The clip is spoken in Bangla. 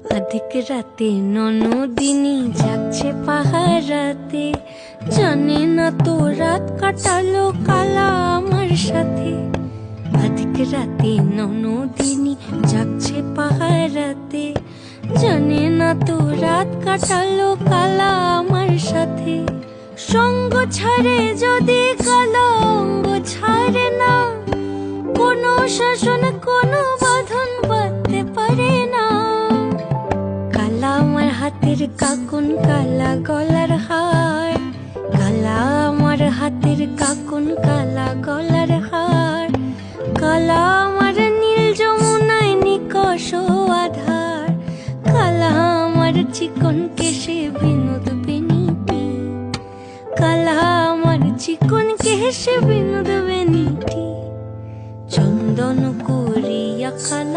अधिक राते ননদিনী যাচ্ছে পাহারাতে, জানে না তো রাত কাটালো কালা আমার সাথে। अधिक রাতে ননদিনী যাচ্ছে পাহারাতে, জানে না তো রাত কাটালো কালা আমার সাথে। সঙ্গ ছাড়ে যদি কালা অঙ্গ ছাড়ে না, কোনো শাসন কোনো বাঁধন বাঁধতে পারে না। কালা আমার হাতের কাকুন কালা গলার হার, কালা আমার হাতের কাকুন কালা গলার হার, কালা আমার নীল যমুনায় নিকষ আধার, কালা আমার চিকন কেশে বিনোদ বেনিটি, কালা আমার চিকন কেশে বিনোদ বেনিটি। চন্দন করিয়া খান